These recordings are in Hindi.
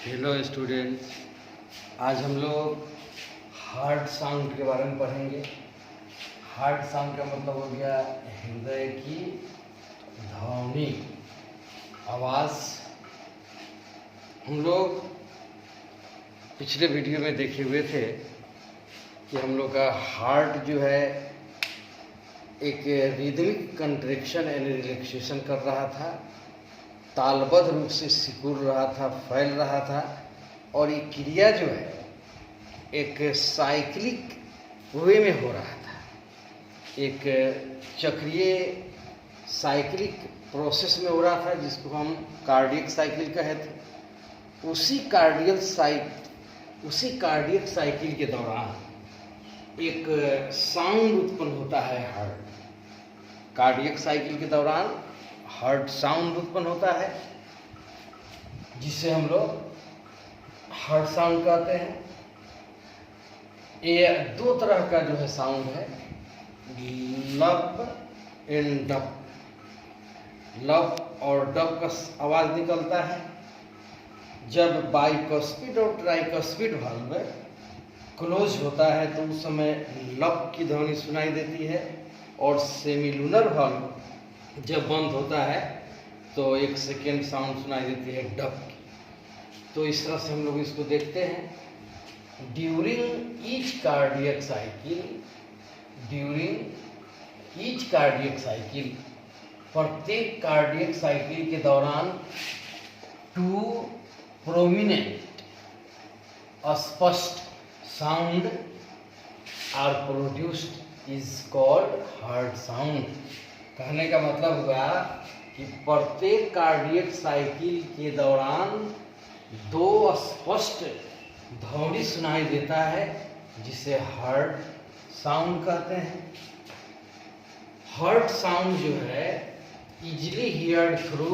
हेलो स्टूडेंट्स, आज हम लोग हार्ट साउंड के बारे में पढ़ेंगे। हार्ट साउंड का मतलब हो गया हृदय की ध्वनि, आवाज़। हम लोग पिछले वीडियो में देखे हुए थे कि हम लोग का हार्ट जो है एक रिदमिक कंट्रैक्शन यानी रिलैक्सेशन कर रहा था, तालबद्ध रूप से सिकुड़ रहा था, फैल रहा था। और ये क्रिया जो है एक साइक्लिक वे में हो रहा था, एक चक्रीय साइक्लिक प्रोसेस में हो रहा था, जिसको हम कार्डियक साइकिल कहे थे। उसी कार्डियक साइकिल के दौरान एक साउंड उत्पन्न होता है। हार्ट कार्डियक साइकिल के दौरान हार्ट साउंड उत्पन्न होता है, जिसे हम लोग हार्ट साउंड कहते हैं। ये दो तरह का जो है साउंड है, लब एंड डब। लब और डब का आवाज निकलता है जब बाइकस्पिड और ट्राइकस्पिड वाल्व क्लोज होता है, तो उस समय लब की ध्वनि सुनाई देती है। और सेमिलुनर वाल्व जब बंद होता है तो एक सेकेंड साउंड सुनाई देती है, डब की। तो इस तरह से हम लोग इसको देखते हैं। ड्यूरिंग ईच कार्डियक साइकिल, प्रत्येक कार्डियक साइकिल के दौरान टू प्रोमिनेंट स्पष्ट sound are produced is called heart sound. कहने का मतलब हुआ कि प्रत्येक कार्डियक साइकिल के दौरान दो स्पष्ट ध्वनि सुनाई देता है, जिसे हार्ट साउंड कहते हैं। हार्ट साउंड जो है इजीली हियर्ड थ्रू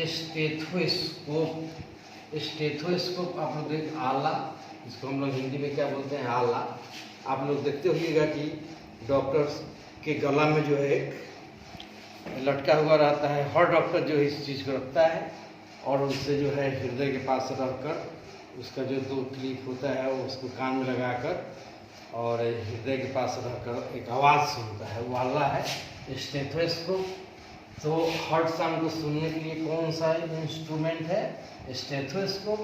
स्टेथोस्कोप। आप लोग देख आला, इसको हम लोग हिंदी में क्या बोलते हैं, आला। आप लोग देखते होइएगा कि डॉक्टर्स के गला में जो है एक लटका हुआ रहता है। हर डॉक्टर जो है इस चीज़ को रखता है और उससे जो है हृदय के पास रखकर उसका जो दो क्लिप होता है वो उसको कान में लगाकर और हृदय के पास रखकर एक आवाज़ सुनता है, वो वाला है स्टेथोस्कोप। तो हार्ट साउंड को सुनने के लिए कौन सा इंस्ट्रूमेंट है, स्टेथोस्कोप।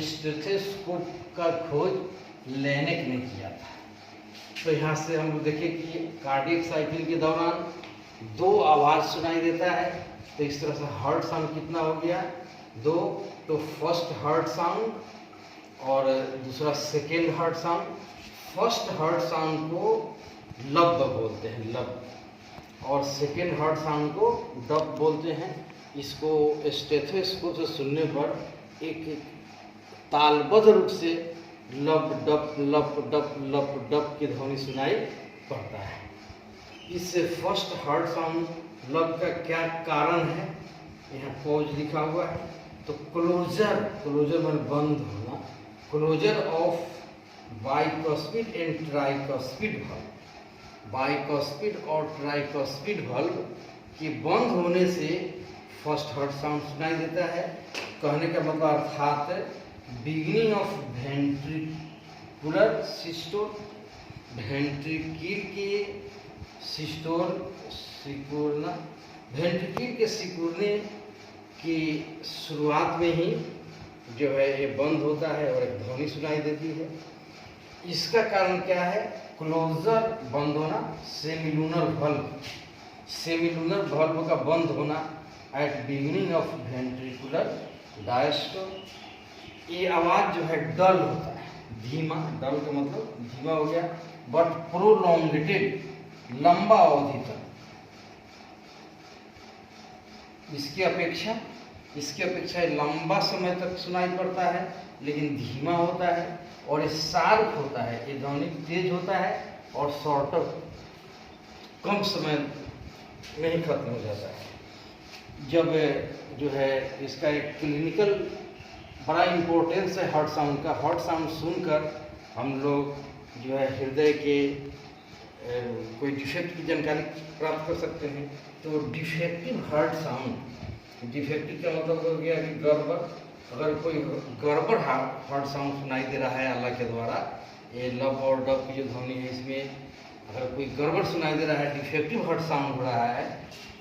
स्टेथोस्कोप का खोज लेनेक ने किया था। तो यहाँ से हम लोग देखें कि कार्डियक साइकिल के दौरान दो आवाज़ सुनाई देता है। तो इस तरह से हार्ट साउंड कितना हो गया, दो। तो फर्स्ट हार्ट साउंड और दूसरा second heart sound. First heart sound को लब बोलते हैं, लब, और सेकेंड हार्ट साउंड को डब बोलते हैं। इसको स्टेथोस्कोप से सुनने पर एक तालबद्ध रूप से लब डब लब डब लब डब की ध्वनि सुनाई पड़ता है। इससे फर्स्ट हार्ट साउंड लब का क्या कारण है, यहाँ पॉज लिखा हुआ है। तो क्लोजर में बंद होना, closure of bicuspid and tricuspid valve. Bicuspid और ट्राइकस्पिड वाल्व के बंद होने से फर्स्ट हार्ट साउंड सुनाई देता है। कहने का मतलब अर्थात beginning of ventricular systole, ventricle के सिस्टोल सिकुड़ना, वेंट्रिकल के सिकुड़ने की शुरुआत में ही जो है ये बंद होता है और एक ध्वनि सुनाई देती है। इसका कारण क्या है, क्लोजर बंद होना, सेमिलुनर वाल्व का बंद होना at beginning of ventricular diastole. ये आवाज़ जो है डल होता है, धीमा। डल का मतलब धीमा हो गया, बट प्रोलॉन्गेटेड, लंबा अवधि तक। इसकी अपेक्षा लंबा समय तक सुनाई पड़ता है, लेकिन धीमा होता है और ये शार्प होता है। ये ध्वनि तेज होता है और शॉर्टर, कम समय में ही खत्म हो जाता है। जब जो है इसका एक क्लिनिकल बड़ा इम्पोर्टेंस है हार्ट साउंड का। हार्ट साउंड सुनकर हम लोग जो है हृदय के कोई डिफेक्ट की जानकारी प्राप्त कर सकते हैं। तो डिफेक्टिव हार्ट साउंड, डिफेक्टिव का मतलब हो गया कि गड़बड़, अगर कोई गड़बड़ हार्ट साउंड सुनाई दे रहा है अल्लाह के द्वारा, ये लव और डब की जो ध्वनि है इसमें अगर कोई गड़बड़ सुनाई दे रहा है, डिफेक्टिव हार्ट साउंड हो रहा है,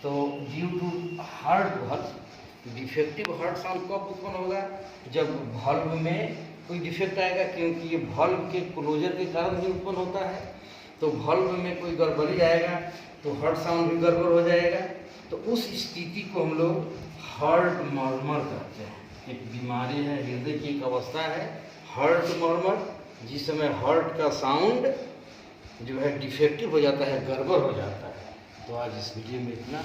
तो due to heart valve, defective heart sound कब उत्पन्न होगा? जब वॉल्व में कोई डिफेक्ट आएगा, क्योंकि ये वॉल्व के क्लोजर के कारण ही उत्पन्न होता है। तो वॉल्व में कोई गड़बड़ी आएगा तो हार्ट साउंड भी गड़बड़ हो जाएगा। तो उस स्थिति को हम लोग हार्ट मर्मर कहते हैं। एक बीमारी है, हृदय की एक अवस्था है हार्ट मर्मर, जिस समय हार्ट का साउंड जो है डिफेक्टिव हो जाता है, गड़बड़ हो जाता है। तो आज इस वीडियो में इतना।